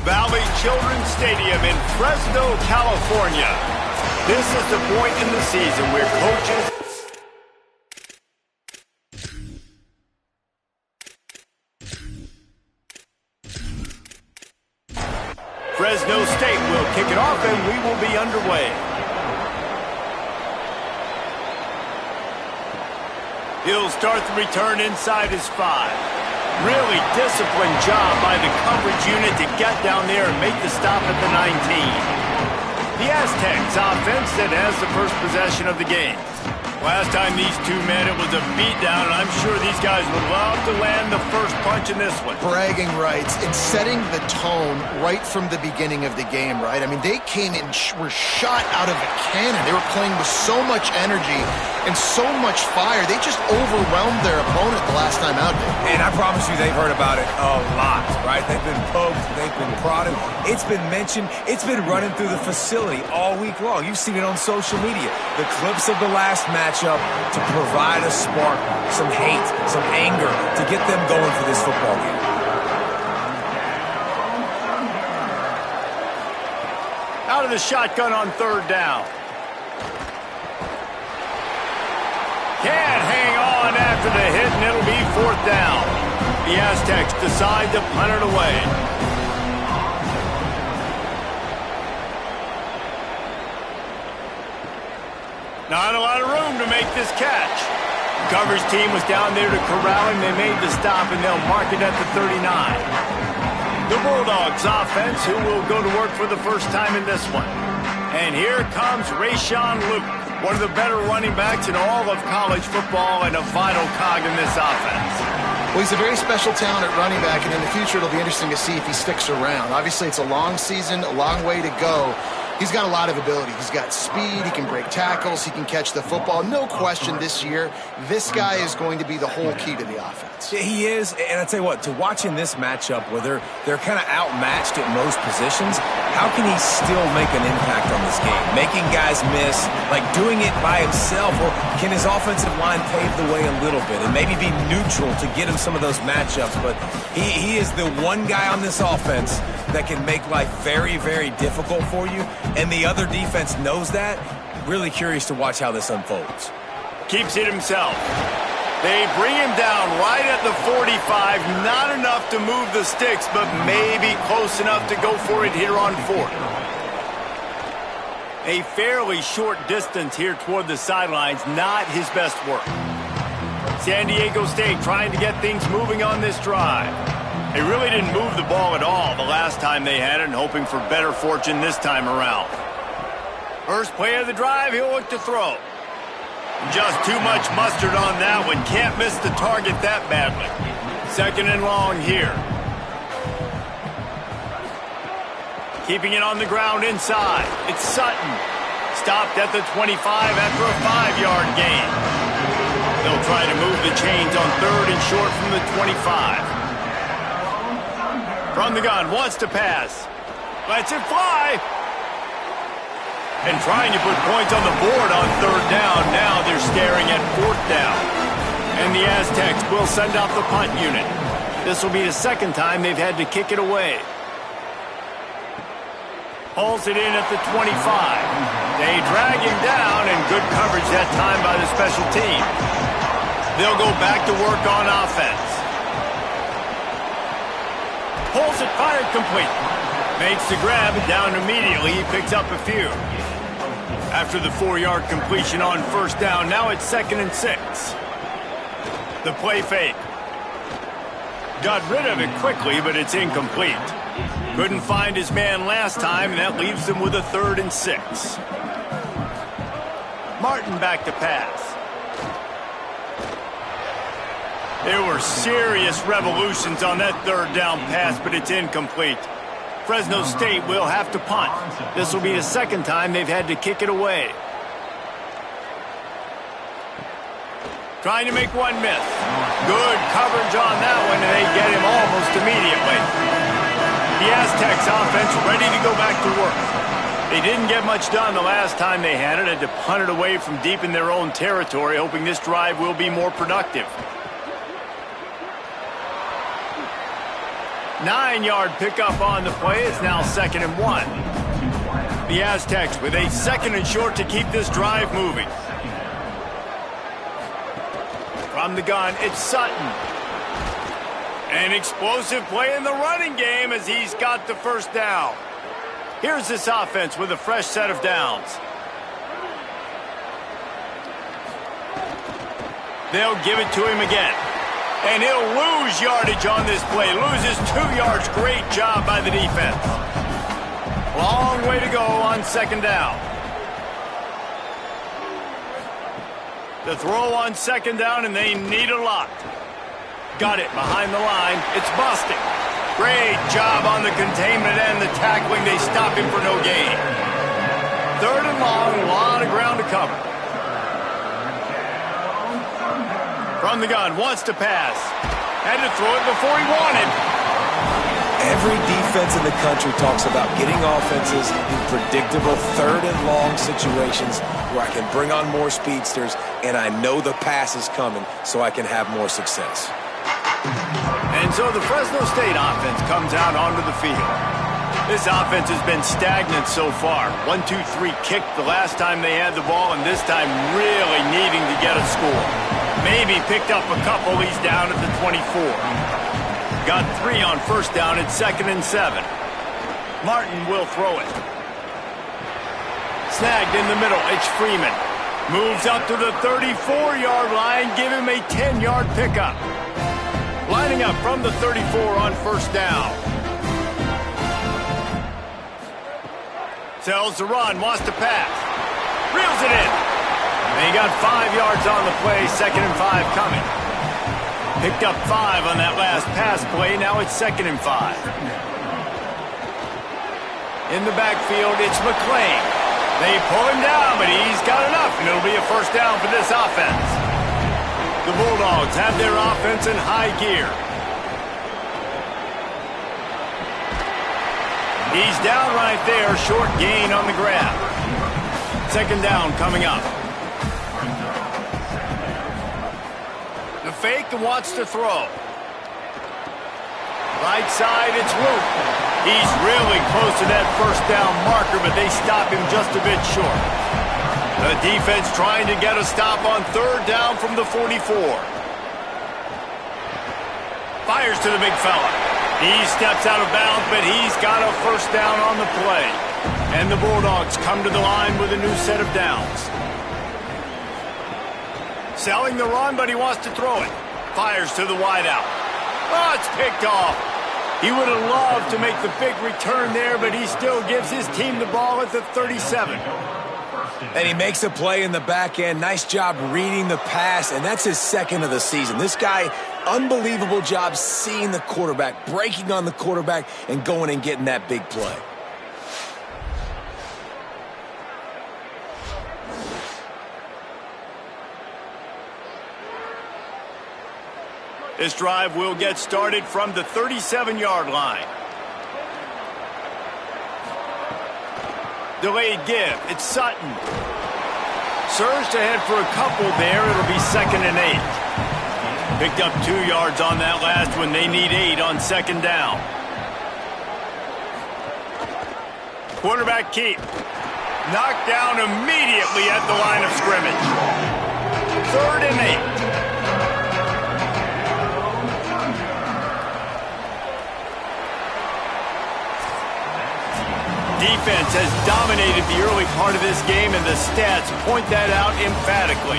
Valley Children's Stadium in Fresno, California. This is the point in the season where coaches... Fresno State will kick it off and we will be underway. He'll start the return inside his 5. Really disciplined job by the coverage unit to get down there and make the stop at the 19. The Aztecs offense that has the first possession of the game. Last time these two met, it was a beatdown, and I'm sure these guys would love to land the first punch in this one. Bragging rights. It's setting the tone right from the beginning of the game, right? I mean, they came in, were shot out of a cannon. They were playing with so much energy and so much fire. They just overwhelmed their opponent the last time out there. And I promise you they've heard about it a lot, right? They've been poked, they've been prodded. It's been mentioned, it's been running through the facility all week long. You've seen it on social media. The clips of the last matchup to provide a spark, some hate, some anger, to get them going for this football game. Out of the shotgun on 3rd down. Can't hang on after the hit, and it'll be 4th down. The Aztecs decide to punt it away. Not a lot of room to make this catch. The coverage team was down there to corral him. They made the stop, and they'll mark it at the 39. The Bulldogs offense, who will go to work for the first time in this one. And here comes Rayshon Luke, one of the better running backs in all of college football and a vital cog in this offense. Well, he's a very special talent at running back, and in the future it'll be interesting to see if he sticks around. Obviously, it's a long season, a long way to go. He's got a lot of ability. He's got speed, he can break tackles, he can catch the football. No question this year, this guy is going to be the whole key to the offense. Yeah, he is, and I tell you what, to watch in this matchup where they're kind of outmatched at most positions, how can he still make an impact on this game? Making guys miss, like doing it by himself, or can his offensive line pave the way a little bit and maybe be neutral to get him some of those matchups? But he is the one guy on this offense that can make life very, very difficult for you, and the other defense knows that. Really curious to watch how this unfolds. Keeps it himself. They bring him down right at the 45. Not enough to move the sticks, but maybe close enough to go for it here on 4th. A fairly short distance here toward the sidelines, not his best work. San Diego State trying to get things moving on this drive. They really didn't move the ball at all the last time they had it, and hoping for better fortune this time around. First play of the drive, he'll look to throw. Just too much mustard on that one. Can't miss the target that badly. 2nd and long here. Keeping it on the ground inside. It's Sutton. Stopped at the 25 after a 5-yard gain. They'll try to move the chains on 3rd and short from the 25. From the gun, wants to pass. Lets it fly. And trying to put points on the board on 3rd down. Now they're staring at 4th down. And the Aztecs will send out the punt unit. This will be the 2nd time they've had to kick it away. Pulls it in at the 25. They drag him down, and good coverage that time by the special team. They'll go back to work on offense. Pulls it, fired complete. Makes the grab, and down immediately. He picks up a few. After the 4-yard completion on 1st down, now it's 2nd and 6. The play fake. Got rid of it quickly, but it's incomplete. Couldn't find his man last time, and that leaves him with a 3rd and 6. Martin back to pass. There were serious revolutions on that 3rd down pass, but it's incomplete. Fresno State will have to punt. This will be the 2nd time they've had to kick it away. Trying to make one miss. Good coverage on that one, and they get him almost immediately. The Aztecs offense ready to go back to work. They didn't get much done the last time they had it. Had to punt it away from deep in their own territory, hoping this drive will be more productive. 9-yard pickup on the play. It's now 2nd and 1. The Aztecs with a 2nd and short to keep this drive moving. From the gun, it's Sutton. An explosive play in the running game as he's got the first down. Here's this offense with a fresh set of downs. They'll give it to him again. And he'll lose yardage on this play. Loses 2 yards. Great job by the defense. Long way to go on 2nd down. The throw on 2nd down, and they need a lot. Got it behind the line. It's busting. Great job on the containment and the tackling. They stop him for no gain. 3rd and long, a lot of ground to cover. From the gun, wants to pass. Had to throw it before he wanted. Every defense in the country talks about getting offenses in predictable 3rd and long situations where I can bring on more speedsters and I know the pass is coming so I can have more success. And so the Fresno State offense comes out onto the field. This offense has been stagnant so far. 1-2-3 kicked the last time they had the ball, and this time really needing to get a score. Maybe picked up a couple. He's down at the 24. Got 3 on 1st down at 2nd and 7. Martin will throw it. Snagged in the middle. It's Freeman. Moves up to the 34-yard line. Give him a 10-yard pickup. Lining up from the 34 on 1st down. Tells the run, wants to pass. Reels it in. And he got 5 yards on the play, 2nd and 5 coming. Picked up 5 on that last pass play, now it's 2nd and 5. In the backfield, it's McClain. They pull him down, but he's got enough, and it'll be a 1st down for this offense. The Bulldogs have their offense in high gear. He's down right there, short gain on the grab. 2nd down coming up. The fake wants to throw. Right side, it's Luke. He's really close to that 1st down marker, but they stop him just a bit short. The defense trying to get a stop on 3rd down from the 44. Fires to the big fella. He steps out of bounds, but he's got a 1st down on the play. And the Bulldogs come to the line with a new set of downs. Selling the run, but he wants to throw it. Fires to the wideout. Oh, it's picked off. He would have loved to make the big return there, but he still gives his team the ball at the 37. And he makes a play in the back end. Nice job reading the pass, and that's his 2nd of the season. This guy, unbelievable job seeing the quarterback, breaking on the quarterback, and going and getting that big play. This drive will get started from the 37-yard line. Delayed give. It's Sutton. Surged ahead for a couple there. It'll be 2nd and 8. Picked up 2 yards on that last one. They need 8 on 2nd down. Quarterback keep. Knocked down immediately at the line of scrimmage. 3rd and 8. Defense has dominated the early part of this game, and the stats point that out emphatically.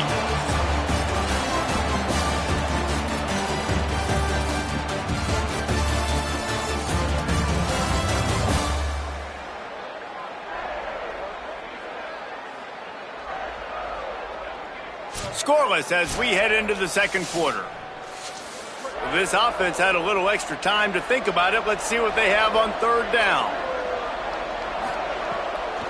Scoreless as we head into the 2nd quarter. This offense had a little extra time to think about it. Let's see what they have on 3rd down.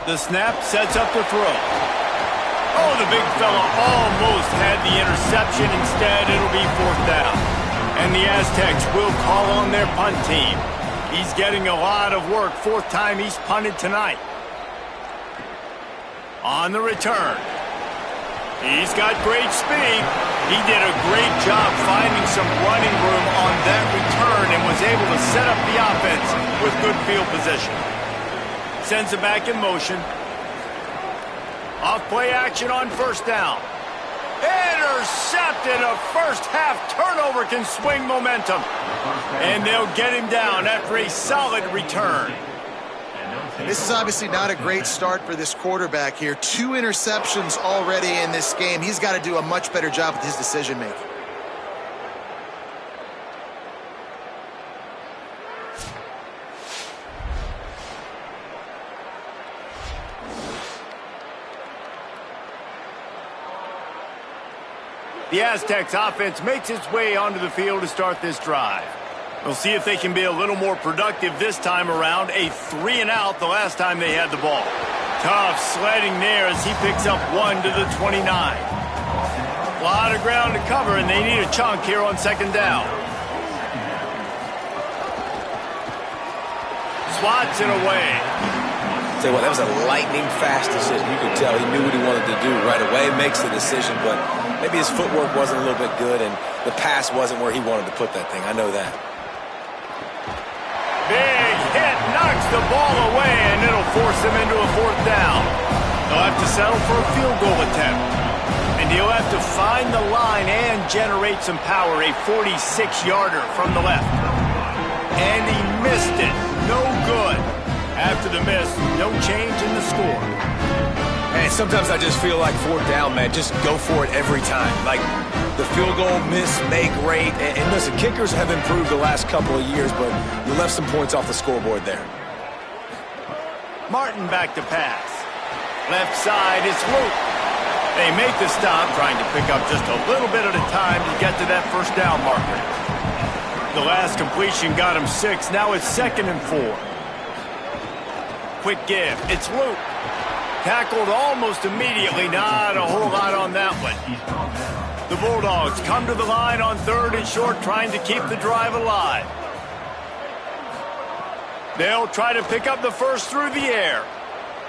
The snap sets up the throw. Oh, the big fella almost had the interception. Instead, it'll be 4th down. And the Aztecs will call on their punt team. He's getting a lot of work. 4th time he's punted tonight. On the return. He's got great speed. He did a great job finding some running room on that return and was was able to set up the offense with good field position. Sends it back in motion. Off play action on first down. Intercepted. A first half turnover can swing momentum. And they'll get him down after a solid return. This is obviously not a great start for this quarterback here. 2 interceptions already in this game. He's got to do a much better job with his decision-making. The Aztecs offense makes its way onto the field to start this drive. We'll see if they can be a little more productive this time around. A 3-and-out the last time they had the ball. Tough sledding there as he picks up 1 to the 29. A lot of ground to cover, and they need a chunk here on second down. Swats it away. Tell you what, that was a lightning-fast decision. You could tell he knew what he wanted to do right away. Makes the decision, but maybe his footwork wasn't a little bit good, and the pass wasn't where he wanted to put that thing. I know that. Big hit, knocks the ball away, and it'll force him into a 4th down. They'll have to settle for a field goal attempt. And he'll have to find the line and generate some power. A 46-yarder from the left. And he missed it. No good. After the miss, no change in the score. And sometimes I just feel like 4th down, man. Just go for it every time. Like the field goal, miss, make, rate. And listen, kickers have improved the last couple of years, but you left some points off the scoreboard there. Martin back to pass. Left side is Luke. They make the stop, trying to pick up just a little bit at a time to get to that first down marker. The last completion got him 6. Now it's 2nd and 4. Quick give. It's Luke. Tackled almost immediately. Not a whole lot on that one. The Bulldogs come to the line on 3rd and short, trying to keep the drive alive. They'll try to pick up the first through the air.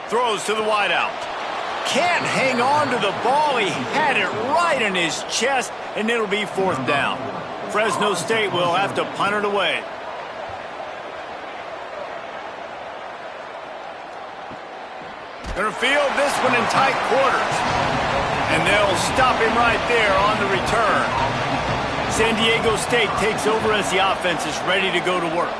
Throws to the wideout. Can't hang on to the ball. He had it right in his chest, and it'll be 4th down. Fresno State will have to punt it away. Gonna field this one in tight quarters. And they'll stop him right there on the return. San Diego State takes over as the offense is ready to go to work.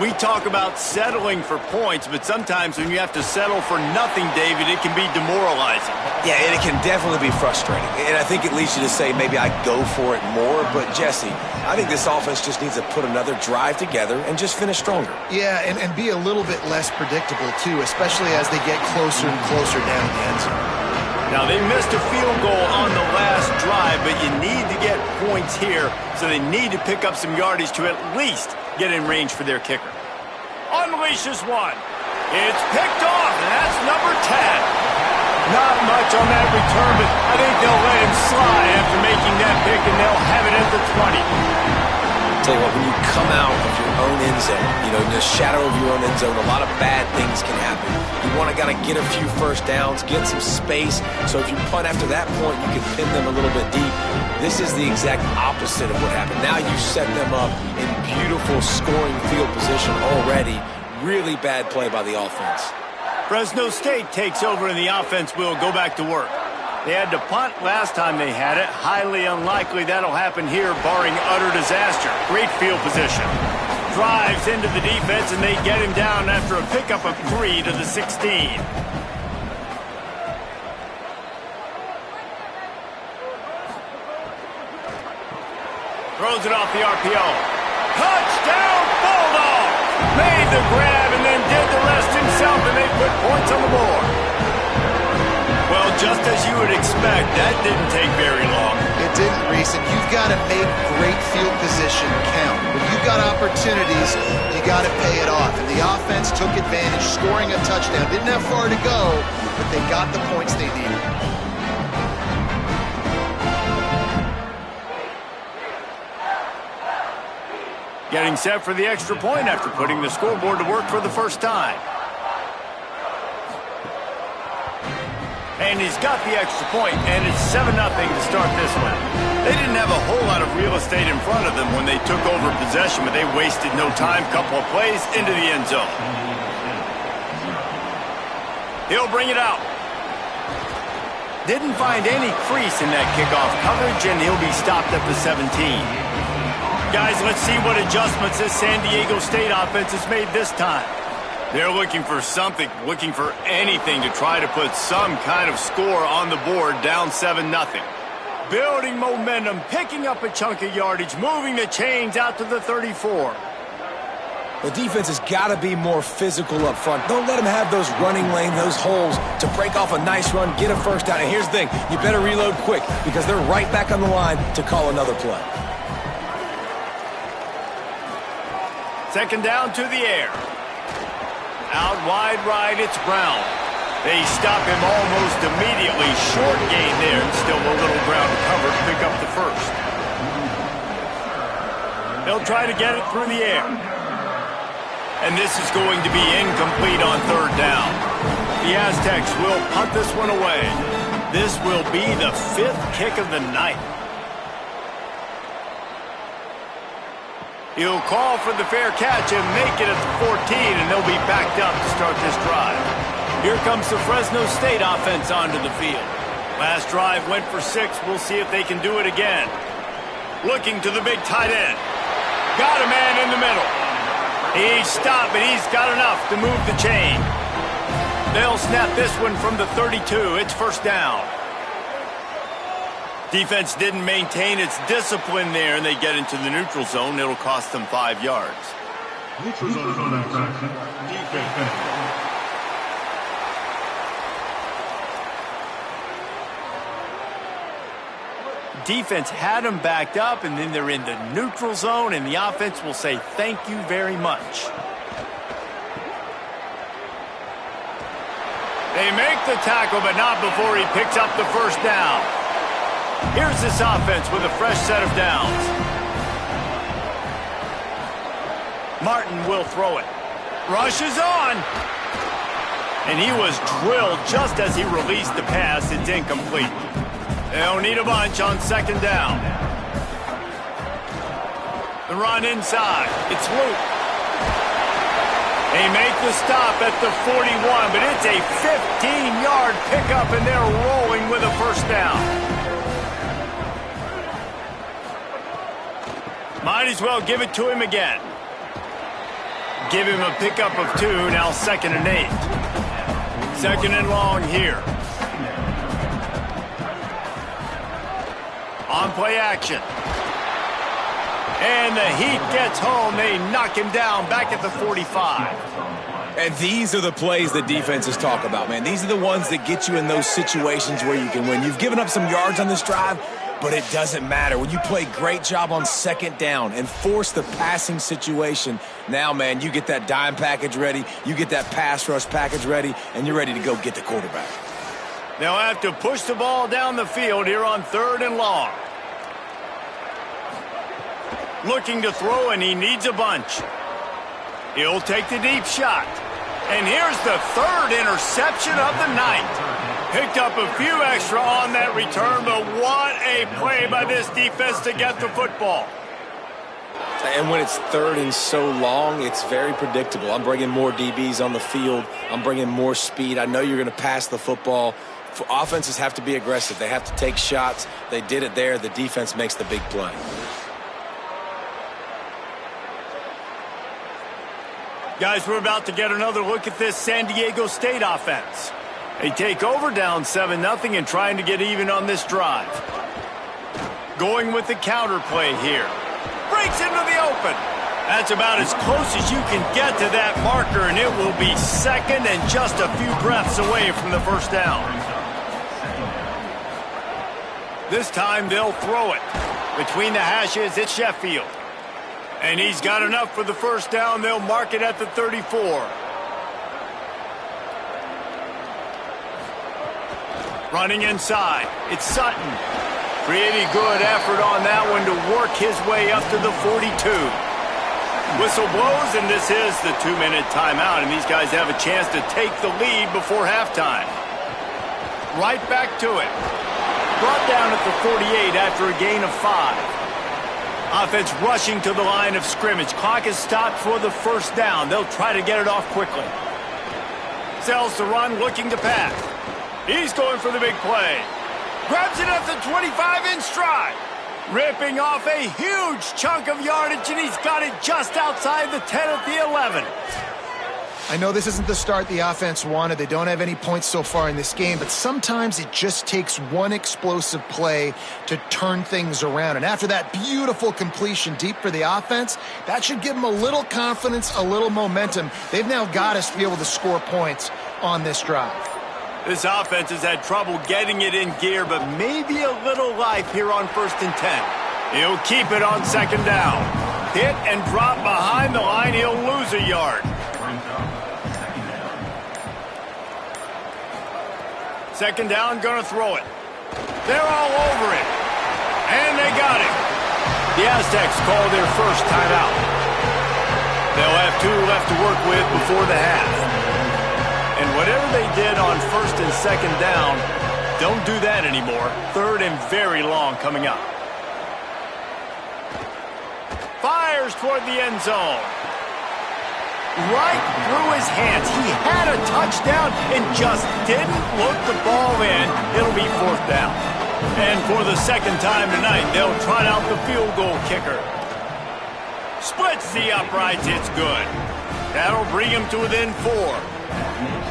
We talk about settling for points, but sometimes when you have to settle for nothing, David, it can be demoralizing. Yeah, and it can definitely be frustrating. And I think it leads you to say maybe I go for it more. But, Jesse, I think this offense just needs to put another drive together and just finish stronger. Yeah, and be a little bit less predictable, too, especially as they get closer and closer down the end zone. Now, they missed a field goal on the last drive, but you need to get points here, so they need to pick up some yardage to at least get in range for their kicker. Unleashes one. It's picked off, and that's number 10. Not much on that return, but I think they'll let him slide after making that pick, and they'll have it at the 20. Tell you what, when you come out of your own end zone, in the shadow of your own end zone, a lot of bad things can happen. You want to get a few first downs, get some space, so if you punt after that point, you can pin them a little bit deep. This is the exact opposite of what happened. Now you set them up in beautiful scoring field position already. Really bad play by the offense. Fresno State takes over, and the offense will go back to work. They had to punt last time they had it. Highly unlikely that'll happen here, barring utter disaster. Great field position. Drives into the defense, and they get him down after a pickup of 3 to the 16. Throws it off the RPO. Touchdown, Bulldogs! Made the grab and then did the rest himself, and they put points on the board. Well, just as you would expect, that didn't take very long. It didn't, Reese, and you've got to make great field position count. When you've got opportunities, you got to pay it off. And the offense took advantage, scoring a touchdown. Didn't have far to go, but they got the points they needed. Getting set for the extra point after putting the scoreboard to work for the first time. And he's got the extra point, and it's 7-0 to start this one. They didn't have a whole lot of real estate in front of them when they took over possession, but they wasted no time. Couple of plays into the end zone. He'll bring it out. Didn't find any crease in that kickoff coverage, and he'll be stopped at the 17. Guys, let's see what adjustments this San Diego State offense has made this time. They're looking for something, looking for anything to try to put some kind of score on the board, down 7-0. Building momentum, picking up a chunk of yardage, moving the chains out to the 34. The defense has got to be more physical up front. Don't let them have those running lanes, those holes to break off a nice run, get a first down. And here's the thing, you better reload quick because they're right back on the line to call another play. Second down to the air. Out wide right, it's Brown. They stop him almost immediately. Short gain there, and still a little ground to cover to pick up the first. They'll try to get it through the air. And this is going to be incomplete on third down. The Aztecs will punt this one away. This will be the 5th kick of the night. He'll call for the fair catch and make it at the 14, and they'll be backed up to start this drive. Here comes the Fresno State offense onto the field. Last drive went for 6. We'll see if they can do it again. Looking to the big tight end. Got a man in the middle. He's stopped, but he's got enough to move the chain. They'll snap this one from the 32. It's first down. Defense didn't maintain its discipline there, and they get into the neutral zone. It'll cost them 5 yards. Neutral zone infraction. Defense. Defense had them backed up, and then they're in the neutral zone, and the offense will say thank you very much. They make the tackle, but not before he picks up the first down. Here's this offense with a fresh set of downs. Martin will throw it. Rushes on. And he was drilled just as he released the pass. It's incomplete. They'll need a bunch on second down. The run inside. It's Luke. They make the stop at the 41, but it's a 15-yard pickup, and they're rolling with a first down. Might as well give it to him again. Give him a pickup of 2, now 2nd and 8. 2nd and long here. On play action. And the Heat gets home. They knock him down back at the 45. And these are the plays that defenses talk about, man. These are the ones that get you in those situations where you can win. You've given up some yards on this drive, but it doesn't matter. When you play great job on second down and force the passing situation, now, man, you get that dime package ready, you get that pass rush package ready, and you're ready to go get the quarterback. They'll have to push the ball down the field here on 3rd and long. Looking to throw, and he needs a bunch. He'll take the deep shot. And here's the 3rd interception of the night. Picked up a few extra on that return, but what a play by this defense to get the football. And when it's 3rd and so long, it's very predictable. I'm bringing more DBs on the field. I'm bringing more speed. I know you're going to pass the football. Offenses have to be aggressive. They have to take shots. They did it there. The defense makes the big play. Guys, we're about to get another look at this San Diego State offense. They take over down 7-0 and trying to get even on this drive. Going with the counter play here. Breaks into the open. That's about as close as you can get to that marker, and it will be 2nd and just a few breaths away from the first down. This time they'll throw it. Between the hashes, it's Sheffield. And he's got enough for the first down. They'll mark it at the 34. Running inside, it's Sutton. Pretty good effort on that one to work his way up to the 42. Whistle blows, and this is the 2-minute timeout, and these guys have a chance to take the lead before halftime. right back to it. Brought down at the 48 after a gain of 5. Offense rushing to the line of scrimmage. Clock is stopped for the first down. They'll try to get it off quickly. Sells to run, looking to pass. He's going for the big play. Grabs it at the 25 in stride. Ripping off a huge chunk of yardage, and he's got it just outside the 10 at the 11. I know this isn't the start the offense wanted. They don't have any points so far in this game, but sometimes it just takes one explosive play to turn things around. And after that beautiful completion deep for the offense, that should give them a little confidence, a little momentum. They've now got us to be able to score points on this drive. This offense has had trouble getting it in gear, but maybe a little life here on 1st and 10. He'll keep it on 2nd down. Hit and drop behind the line. He'll lose a yard. 2nd down, gonna throw it. They're all over it. And they got it. The Aztecs call their first timeout. They'll have 2 left to work with before the half. And whatever they did on 1st and 2nd down, don't do that anymore. 3rd and very long coming up. Fires toward the end zone. Right through his hands. He had a touchdown and just didn't look the ball in. It'll be 4th down. And for the 2nd time tonight, they'll trot out the field goal kicker. Splits the uprights. It's good. That'll bring him to within 4.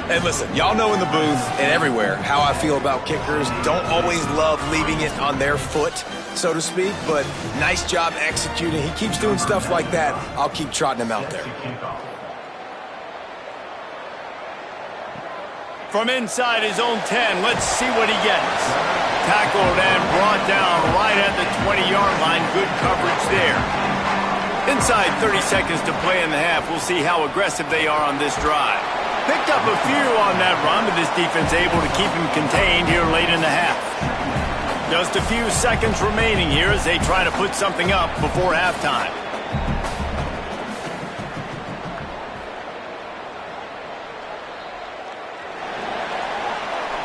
And listen, y'all know in the booth and everywhere how I feel about kickers. Don't always love leaving it on their foot, so to speak, but nice job executing. He keeps doing stuff like that. I'll keep trotting him out there. From inside his own 10, let's see what he gets. Tackled and brought down right at the 20-yard line. Good coverage there. Inside 30 seconds to play in the half. We'll see how aggressive they are on this drive. Picked up a few on that run, but this defense able to keep him contained here late in the half. Just a few seconds remaining here as they try to put something up before halftime.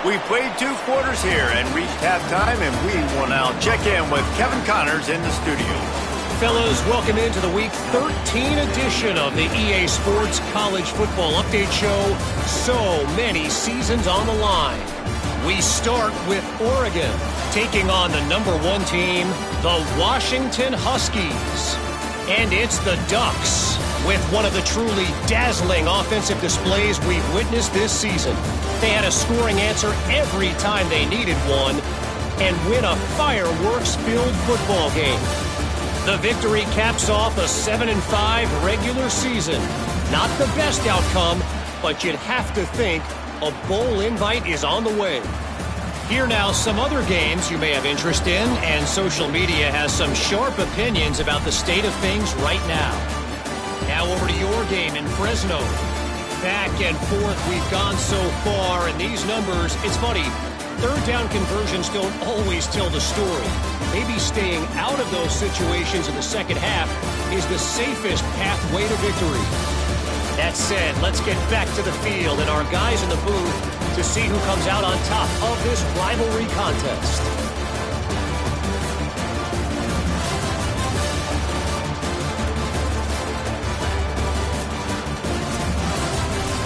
We've played 2 quarters here and reached halftime, and we will now check in with Kevin Connors in the studio. Fellas, welcome into the Week 13 edition of the EA Sports College Football Update Show. So many seasons on the line. We start with Oregon, taking on the #1 team, the Washington Huskies. And it's the Ducks, with one of the truly dazzling offensive displays we've witnessed this season. They had a scoring answer every time they needed one and win a fireworks-filled football game. The victory caps off a 7-5 regular season. Not the best outcome, but you'd have to think a bowl invite is on the way. Here now, some other games you may have interest in, and social media has some sharp opinions about the state of things right now. Now over to your game in Fresno. Back and forth we've gone so far, and these numbers, it's funny, 3rd down conversions don't always tell the story. Maybe staying out of those situations in the second half is the safest pathway to victory. That said, let's get back to the field and our guys in the booth to see who comes out on top of this rivalry contest.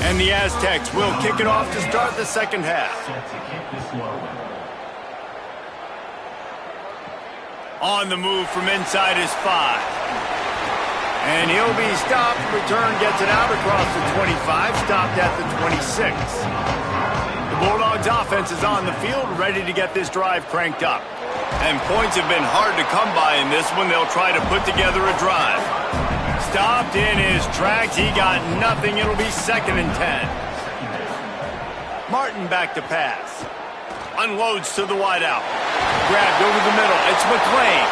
And the Aztecs will kick it off to start the second half. On the move from inside is 5. And he'll be stopped. Return gets it out across the 25, stopped at the 26. The Bulldogs offense is on the field, ready to get this drive cranked up. And points have been hard to come by in this one. They'll try to put together a drive. Stopped in his tracks. He got nothing. It'll be 2nd and 10. Martin back to pass. Unloads to the wideout. Grabbed over the middle. It's McLean.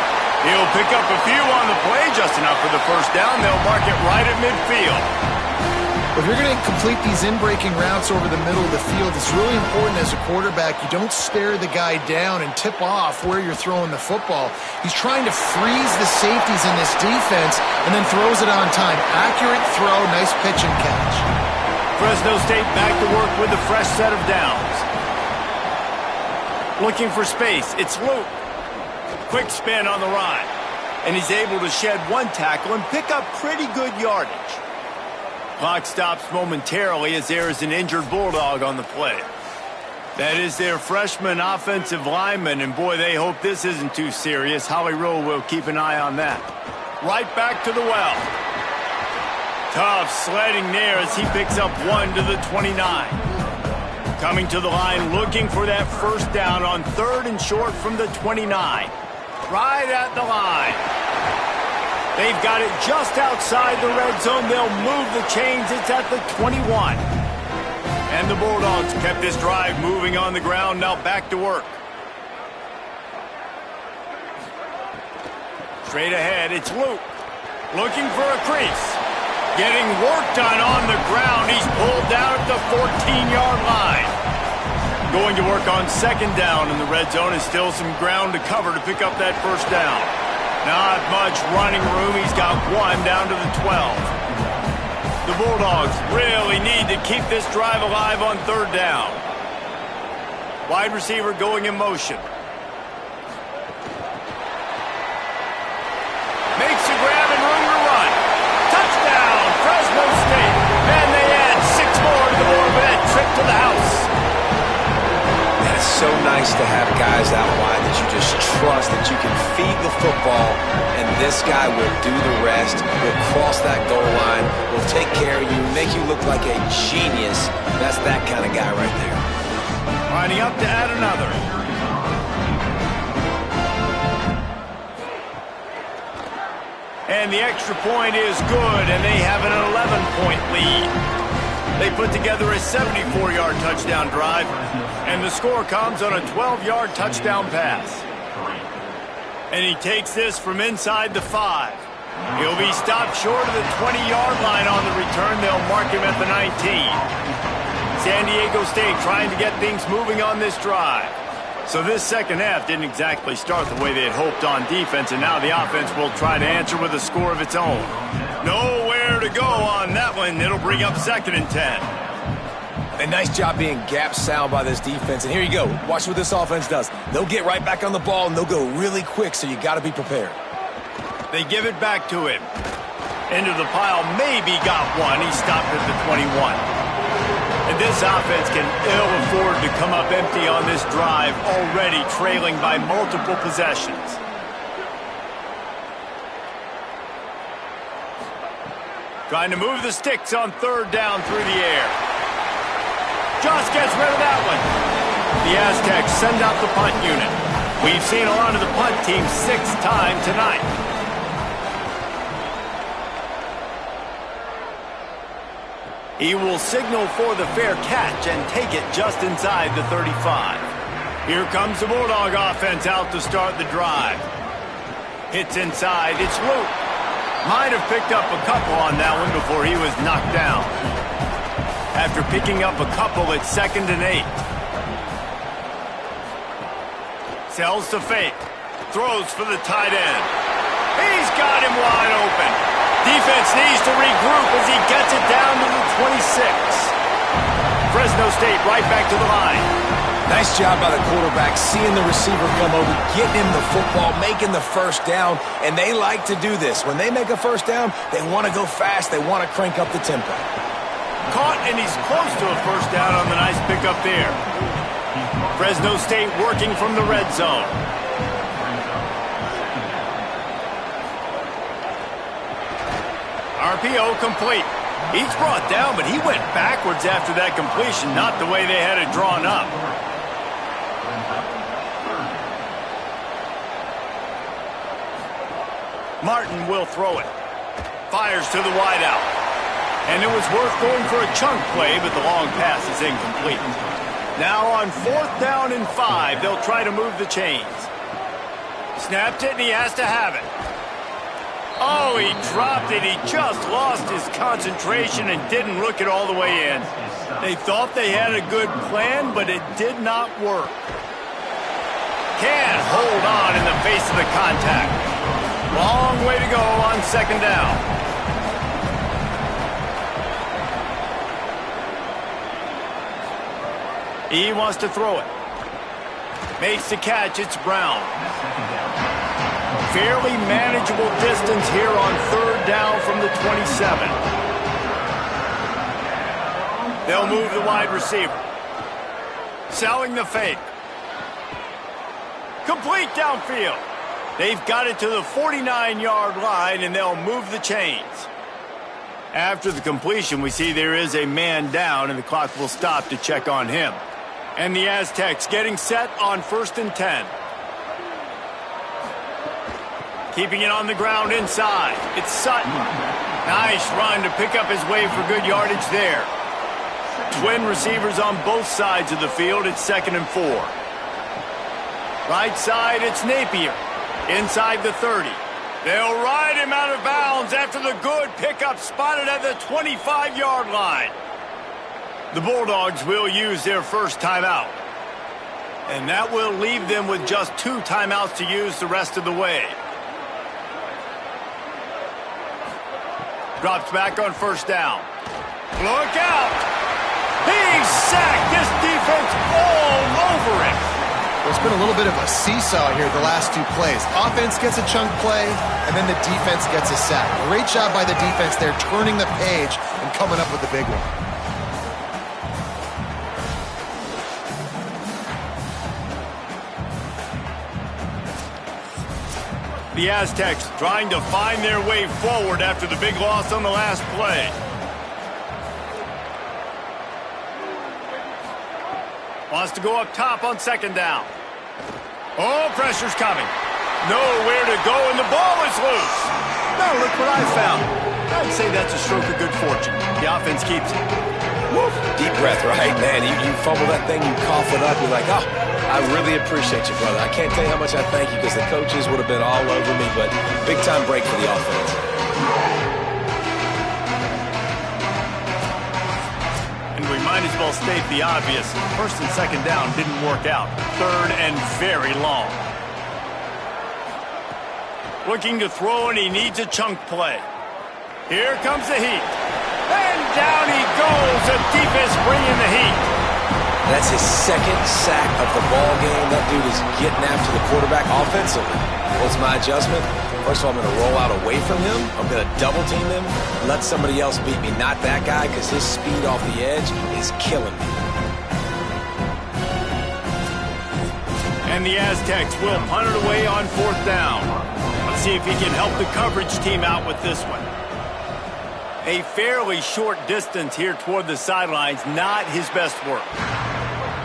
He'll pick up a few on the play, just enough for the first down. They'll mark it right at midfield. If you're going to complete these in-breaking routes over the middle of the field, it's really important as a quarterback you don't stare the guy down and tip off where you're throwing the football. He's trying to freeze the safeties in this defense and then throws it on time. Accurate throw, nice pitch and catch. Fresno State back to work with a fresh set of downs. Looking for space. It's Luke. Quick spin on the ride. And he's able to shed one tackle and pick up pretty good yardage. Clock stops momentarily as there is an injured Bulldog on the play. That is their freshman offensive lineman, and boy, they hope this isn't too serious. Holly Rowe will keep an eye on that. Right back to the well. Tough sledding there as he picks up 1 to the 29. Coming to the line, looking for that first down on 3rd and short from the 29. Right at the line. They've got it just outside the red zone. They'll move the chains. It's at the 21. And the Bulldogs kept this drive moving on the ground. Now back to work. Straight ahead, it's Luke. Looking for a crease. Getting work done on the ground. He's pulled down at the 14-yard line. Going to work on 2nd down in the red zone, and still some ground to cover to pick up that first down. Not much running room. He's got 1 down to the 12. The Bulldogs really need to keep this drive alive on 3rd down. Wide receiver going in motion. Makes a grab and room to run. Touchdown, Fresno State. And they add 6 more to the board for that trip to the house. Man, it's so nice to have guys out wide that you just trust that you can feed the football, and this guy will do the rest. He'll cross that goal line, will take care of you, make you look like a genius. That's that kind of guy right there. Lining up to add another. And the extra point is good, and they have an 11-point lead. They put together a 74-yard touchdown drive, and the score comes on a 12-yard touchdown pass. And he takes this from inside the 5. He'll be stopped short of the 20-yard line on the return. They'll mark him at the 19. San Diego State trying to get things moving on this drive. So this second half didn't exactly start the way they had hoped on defense, and now the offense will try to answer with a score of its own. Nowhere to go on that one. It'll bring up 2nd and 10. A nice job being gap sound by this defense. And here you go. Watch what this offense does. They'll get right back on the ball, and they'll go really quick, so you got to be prepared. They give it back to him. Into the pile, maybe got one. He stopped at the 21. And this offense can ill afford to come up empty on this drive, already trailing by multiple possessions. Trying to move the sticks on 3rd down through the air. Just gets rid of that one. The Aztecs send out the punt unit. We've seen a lot of the punt team 6 times tonight. He will signal for the fair catch and take it just inside the 35. Here comes the Bulldog offense out to start the drive. Hits inside. It's Luke. Might have picked up a couple on that one before he was knocked down. After picking up a couple, it's 2nd and 8. Sells to fake. Throws for the tight end. He's got him wide open. Defense needs to regroup as he gets it down to the 26. Fresno State right back to the line. Nice job by the quarterback, seeing the receiver come over, getting him the football, making the first down, and they like to do this. When they make a first down, they want to go fast. They want to crank up the tempo. Caught, and he's close to a first down on the nice pickup there. Fresno State working from the red zone. RPO complete. He's brought down, but he went backwards after that completion, not the way they had it drawn up. Martin will throw it. Fires to the wideout. And it was worth going for a chunk play, but the long pass is incomplete. Now on 4th down and 5, they'll try to move the chains. Snapped it, and he has to have it. Oh, he dropped it. He just lost his concentration and didn't look it all the way in. They thought they had a good plan, but it did not work. Can't hold on in the face of the contact. Long way to go on 2nd down. He wants to throw it. Makes the catch. It's Brown. Fairly manageable distance here on third down from the 27. They'll move the wide receiver. Selling the fake. Complete downfield. They've got it to the 49-yard line, and they'll move the chains. After the completion, we see there is a man down, and the clock will stop to check on him. And the Aztecs getting set on 1st and 10. Keeping it on the ground inside. It's Sutton. Nice run to pick up his way for good yardage there. Twin receivers on both sides of the field. It's 2nd and 4. Right side, it's Napier. Inside the 30. They'll ride him out of bounds after the good pickup spotted at the 25-yard line. The Bulldogs will use their first timeout. And that will leave them with just 2 timeouts to use the rest of the way. Drops back on 1st down. Look out! He's sacked. This defense all over him. Well, it's been a little bit of a seesaw here the last 2 plays. Offense gets a chunk play, and then the defense gets a sack. Great job by the defense there, turning the page and coming up with the big one. The Aztecs trying to find their way forward after the big loss on the last play. Wants to go up top on 2nd down. Oh, pressure's coming. Nowhere to go, and the ball is loose. Now look what I found. I'd say that's a stroke of good fortune. The offense keeps it. Woof. Deep breath, right? Man, you fumble that thing, you cough it up, you're like, oh, I really appreciate you, brother. I can't tell you how much I thank you because the coaches would have been all over me, but big-time break for the offense. And we might as well state the obvious. 1st and 2nd down didn't work out. 3rd and very long. Looking to throw, and he needs a chunk play. Here comes the heat. And down he goes. The defense bringing the heat. That's his 2nd sack of the ball game. That dude is getting after the quarterback offensively. What's my adjustment? First of all, I'm going to roll out away from him. I'm going to double team him. Let somebody else beat me, not that guy, because his speed off the edge is killing me. And the Aztecs will punt it away on 4th down. Let's see if he can help the coverage team out with this one. A fairly short distance here toward the sidelines, not his best work.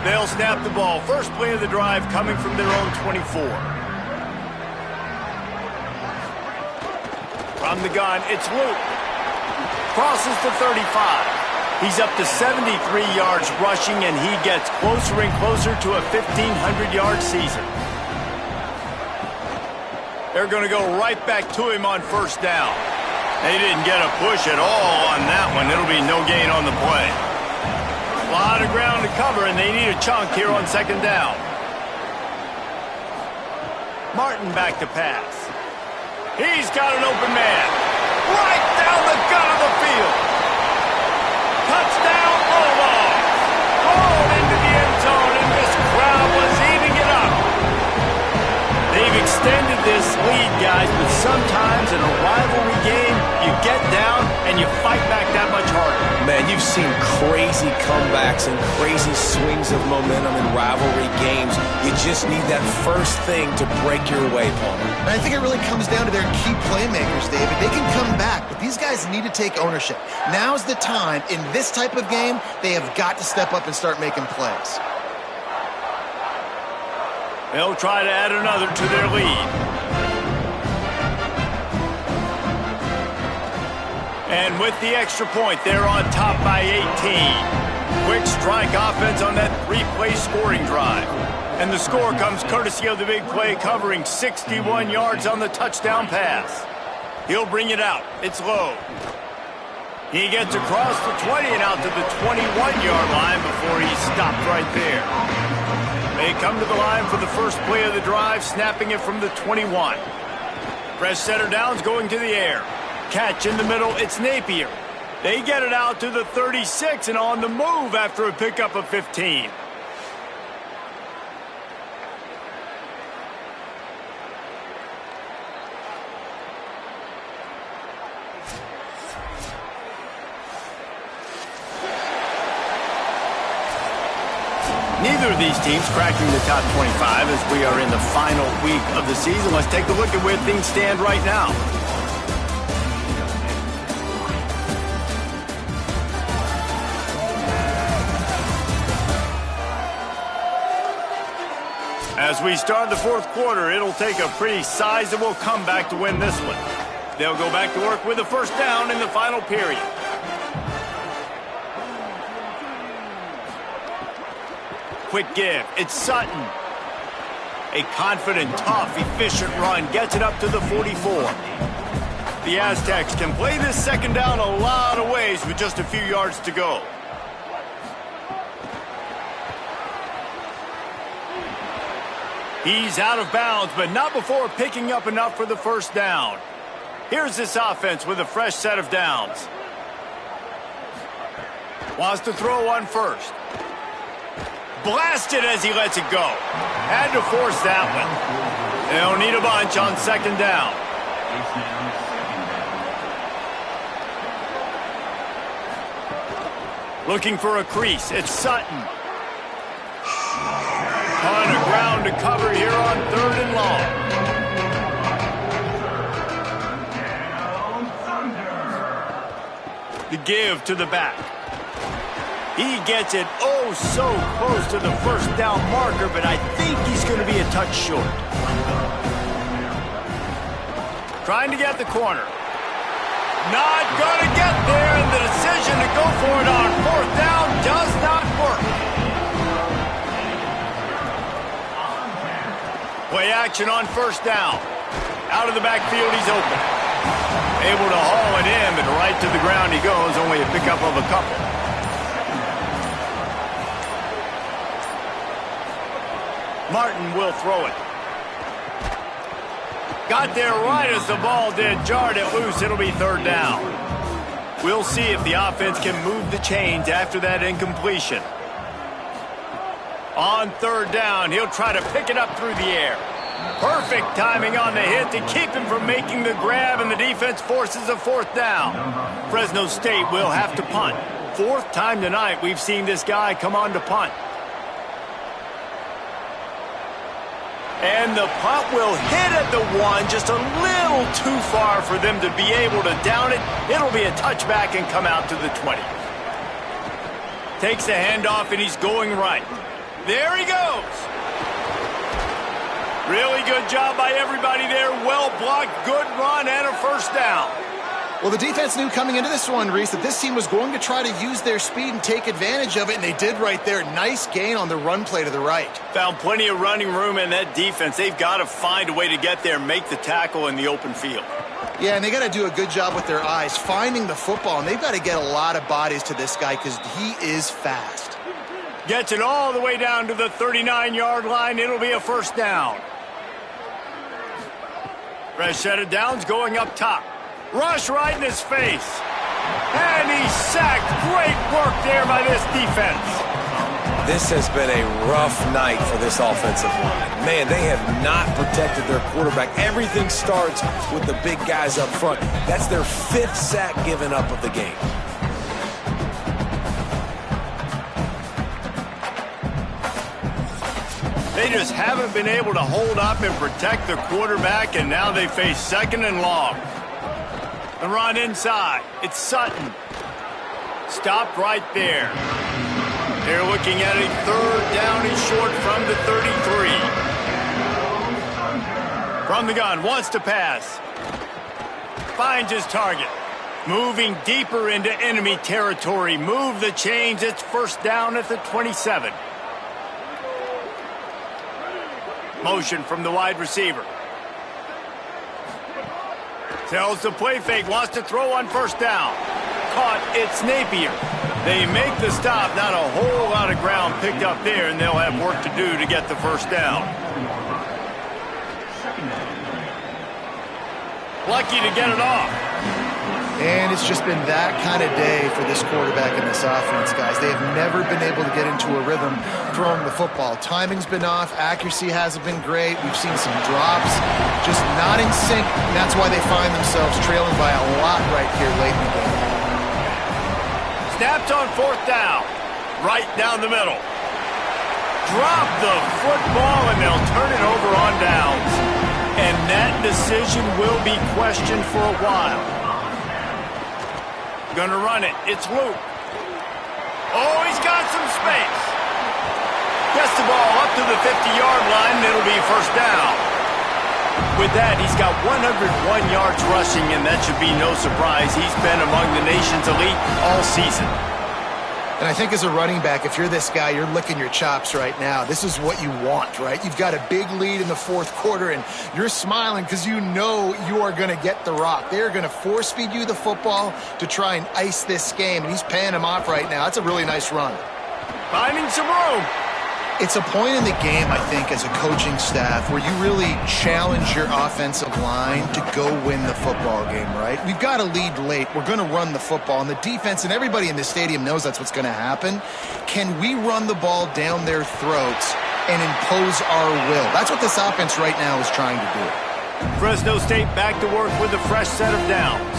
They'll snap the ball. First play of the drive coming from their own 24. From the gun, it's Luke. Crosses the 35. He's up to 73 yards rushing, and he gets closer and closer to a 1,500-yard season. They're going to go right back to him on 1st down. They didn't get a push at all on that one. It'll be no gain on the play. A lot of ground to cover, and they need a chunk here on 2nd down. Martin back to pass. He's got an open man. Right down the gut of the field. Touchdown, Bulldogs. Rolled into the end zone, and this crowd was eating it up. They've extended this lead, guys, but sometimes in a rivalry game, you get down and you fight back that much harder. Man, you've seen crazy comebacks and crazy swings of momentum in rivalry games. You just need that first thing to break your way, Palmer. And I think it really comes down to their key playmakers, David. They can come back, but these guys need to take ownership. Now's the time. In this type of game, they have got to step up and start making plays. They'll try to add another to their lead. And with the extra point, they're on top by 18. Quick strike offense on that 3-play scoring drive. And the score comes courtesy of the big play, covering 61 yards on the touchdown pass. He'll bring it out. It's low. He gets across the 20 and out to the 21-yard line before he's stopped right there. They come to the line for the first play of the drive, snapping it from the 21. Fresh setter downs going to the air. Catch in the middle, it's Napier. They get it out to the 36 and on the move after a pickup of 15. Neither of these teams cracking the top 25 as we are in the final week of the season. Let's take a look at where things stand right now. As we start the fourth quarter, it'll take a pretty sizable comeback to win this one. They'll go back to work with a first down in the final period. Quick give. It's Sutton. A confident, tough, efficient run gets it up to the 44. The Aztecs can play this second down a lot of ways with just a few yards to go. He's out of bounds, but not before picking up enough for the first down. Here's this offense with a fresh set of downs. Wants to throw on first. Blasted as he lets it go. Had to force that one. They'll need a bunch on second down. Looking for a crease. It's Sutton. Ton of ground to cover here on third and long. The give to the back. He gets it oh so close to the first down marker, but I think he's going to be a touch short. Trying to get the corner. Not going to get there, and the decision to go for it on fourth down does not work. Play action on first down. Out of the backfield, he's open. Able to haul it in, but right to the ground he goes, only a pickup of a couple. Martin will throw it. Got there right as the ball did. Jarred it loose. It'll be third down. We'll see if the offense can move the chains after that incompletion. On third down, he'll try to pick it up through the air. Perfect timing on the hit to keep him from making the grab, and the defense forces a fourth down. Fresno State will have to punt. Fourth time tonight we've seen this guy come on to punt. And the punt will hit at the one, just a little too far for them to be able to down it. It'll be a touchback and come out to the 20. Takes the handoff, and he's going right. There he goes. Really good job by everybody there. Well blocked, good run, and a first down. Well, the defense knew coming into this one, Reese, that this team was going to try to use their speed and take advantage of it, and they did right there. Nice gain on the run play to the right. Found plenty of running room in that defense. They've got to find a way to get there, make the tackle in the open field. Yeah, and they got to do a good job with their eyes, finding the football, and they've got to get a lot of bodies to this guy because he is fast. Gets it all the way down to the 39-yard line. It'll be a first down. Fresh set of downs going up top. Rush right in his face. And he's sacked. Great work there by this defense. This has been a rough night for this offensive line. Man, they have not protected their quarterback. Everything starts with the big guys up front. That's their fifth sack given up of the game. They just haven't been able to hold up and protect their quarterback, and now they face second and long. The run inside. It's Sutton. Stopped right there. They're looking at a third down and short from the 33. From the gun, wants to pass. Finds his target. Moving deeper into enemy territory. Move the chains. It's first down at the 27. Motion from the wide receiver. Tells the play fake, wants to throw on first down. Caught, it's Napier. They make the stop, not a whole lot of ground picked up there, and they'll have work to do to get the first down. Lucky to get it off. And it's just been that kind of day for this quarterback and this offense, guys. They have never been able to get into a rhythm throwing the football. Timing's been off. Accuracy hasn't been great. We've seen some drops, just not in sync. And that's why they find themselves trailing by a lot right here late in the game. Snapped on fourth down. Right down the middle. Drop the football, and they'll turn it over on downs. And that decision will be questioned for a while. Gonna run it. It's Luke. Oh, he's got some space. Gets the ball up to the 50-yard line, and it'll be first down. With that, he's got 101 yards rushing, and that should be no surprise. He's been among the nation's elite all season. And I think as a running back, if you're this guy, you're licking your chops right now. This is what you want, right? You've got a big lead in the fourth quarter, and you're smiling because you know you are going to get the rock. They're going to force-feed you the football to try and ice this game, and he's paying him off right now. That's a really nice run. Finding some room. It's a point in the game, I think, as a coaching staff where you really challenge your offensive line to go win the football game, right? We've got a lead late. We're going to run the football, and the defense and everybody in the stadium knows that's what's going to happen. Can we run the ball down their throats and impose our will? That's what this offense right now is trying to do. Fresno State back to work with a fresh set of downs.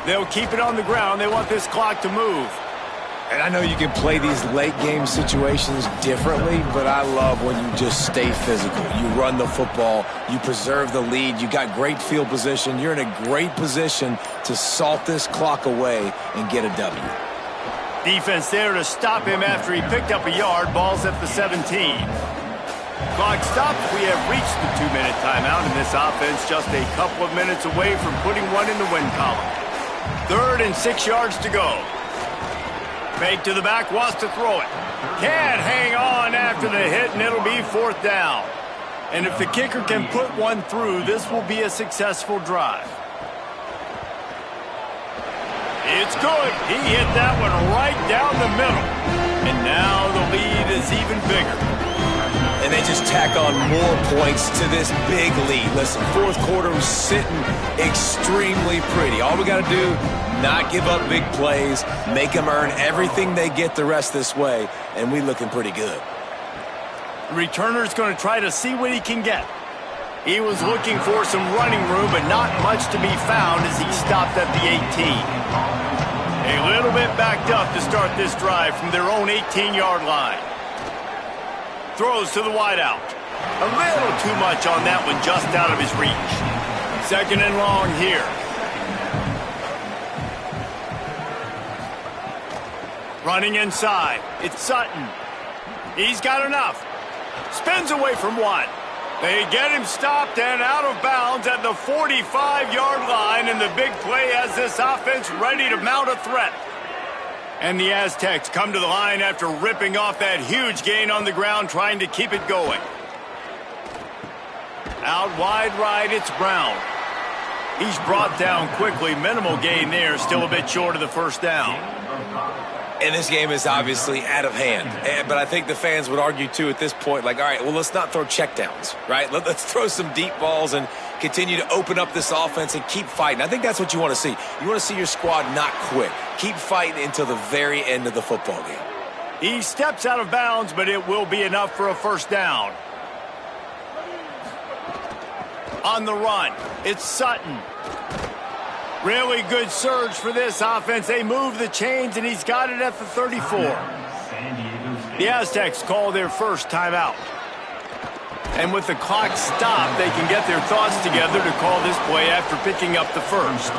They'll keep it on the ground. They want this clock to move. And I know you can play these late-game situations differently, but I love when you just stay physical. You run the football, you preserve the lead, you got great field position, you're in a great position to salt this clock away and get a W. Defense there to stop him after he picked up a yard. Ball's at the 17. Clock stopped. We have reached the 2-minute timeout, and this offense just a couple of minutes away from putting one in the win column. 3rd and 6 yards to go. Fake to the back, wants to throw it. Can't hang on after the hit, and it'll be 4th down. And if the kicker can put one through, this will be a successful drive. It's good. He hit that one right down the middle. And now the lead is even bigger. And they just tack on more points to this big lead. Listen, fourth quarter was sitting extremely pretty. All we got to do, not give up big plays, make them earn everything they get the rest this way, and we looking pretty good. The returner's going to try to see what he can get. He was looking for some running room, but not much to be found as he stopped at the 18. A little bit backed up to start this drive from their own 18-yard line. Throws to the wideout. A little too much on that one, just out of his reach. 2nd and long here. Running inside. It's Sutton. He's got enough. Spins away from one. They get him stopped and out of bounds at the 45-yard line, and the big play has this offense ready to mount a threat. And the Aztecs come to the line after ripping off that huge gain on the ground, trying to keep it going. Out wide right, it's Brown. He's brought down quickly. Minimal gain there, still a bit short of the 1st down. And this game is obviously out of hand. But I think the fans would argue, too, at this point, like, all right, well, let's not throw checkdowns, right? Let's throw some deep balls and continue to open up this offense and keep fighting. I think that's what you want to see. You want to see your squad not quit. Keep fighting until the very end of the football game. He steps out of bounds, but it will be enough for a 1st down. On the run, it's Sutton. Really good surge for this offense. They move the chains, and he's got it at the 34. The Aztecs call their first timeout. And with the clock stopped, they can get their thoughts together to call this play after picking up the 1st.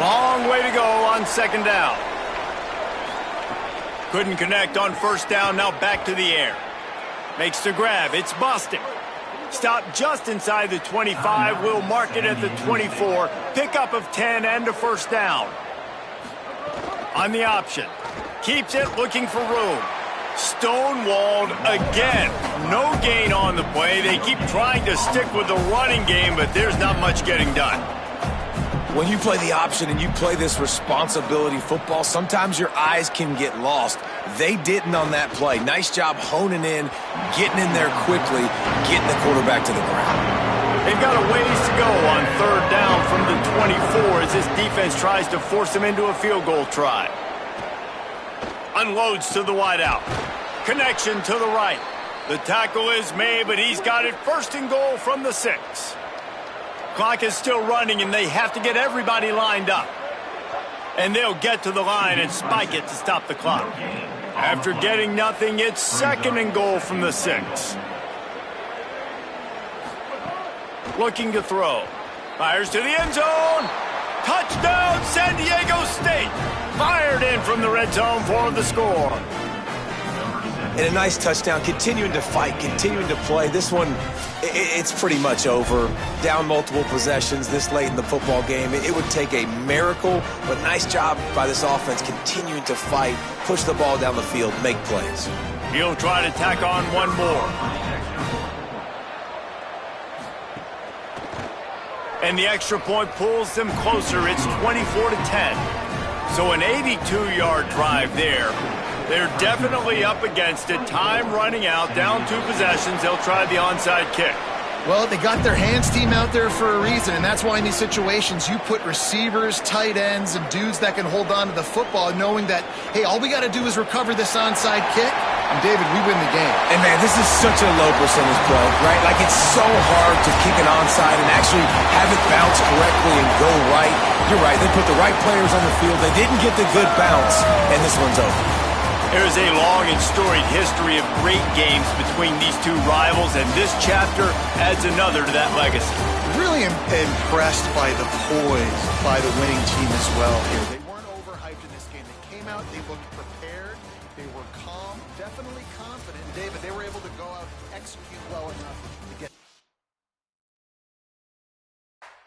Long way to go on 2nd down. Couldn't connect on 1st down, now back to the air. Makes the grab, it's Bostic. Stop just inside the 25. We'll mark it at the 24. Pickup of 10 and a 1st down. On the option. Keeps it, looking for room. Stonewalled again. No gain on the play. They keep trying to stick with the running game, but there's not much getting done. When you play the option and you play this responsibility football, sometimes your eyes can get lost. They didn't on that play. Nice job honing in, getting in there quickly, getting the quarterback to the ground. They've got a ways to go on 3rd down from the 24 as this defense tries to force them into a field goal try. Unloads to the wideout. Connection to the right. The tackle is made, but he's got it 1st and goal from the 6. Clock is still running, and they have to get everybody lined up. And they'll get to the line and spike it to stop the clock. After getting nothing, it's 2nd and goal from the 6. Looking to throw. Fires to the end zone. Touchdown, San Diego State. Fired in from the red zone for the score. And a nice touchdown, continuing to fight, continuing to play. This one, it's pretty much over. Down multiple possessions this late in the football game. It would take a miracle, but nice job by this offense continuing to fight, push the ball down the field, make plays. He'll try to tack on one more. And the extra point pulls them closer. It's 24-10. So an 82-yard drive there. They're definitely up against it. Time running out, down 2 possessions. They'll try the onside kick. Well, they got their hands team out there for a reason, and that's why in these situations you put receivers, tight ends, and dudes that can hold on to the football, knowing that, hey, all we got to do is recover this onside kick, and David, we win the game. And man, this is such a low percentage play, right? Like, it's so hard to kick an onside and actually have it bounce correctly and go right. You're right, they put the right players on the field. They didn't get the good bounce, and this one's over. There's a long and storied history of great games between these two rivals, and this chapter adds another to that legacy. Really impressed by the poise by the winning team as well here. They weren't overhyped in this game. They came out, they looked prepared, they were calm, definitely confident. And David, they were able to go out and execute well enough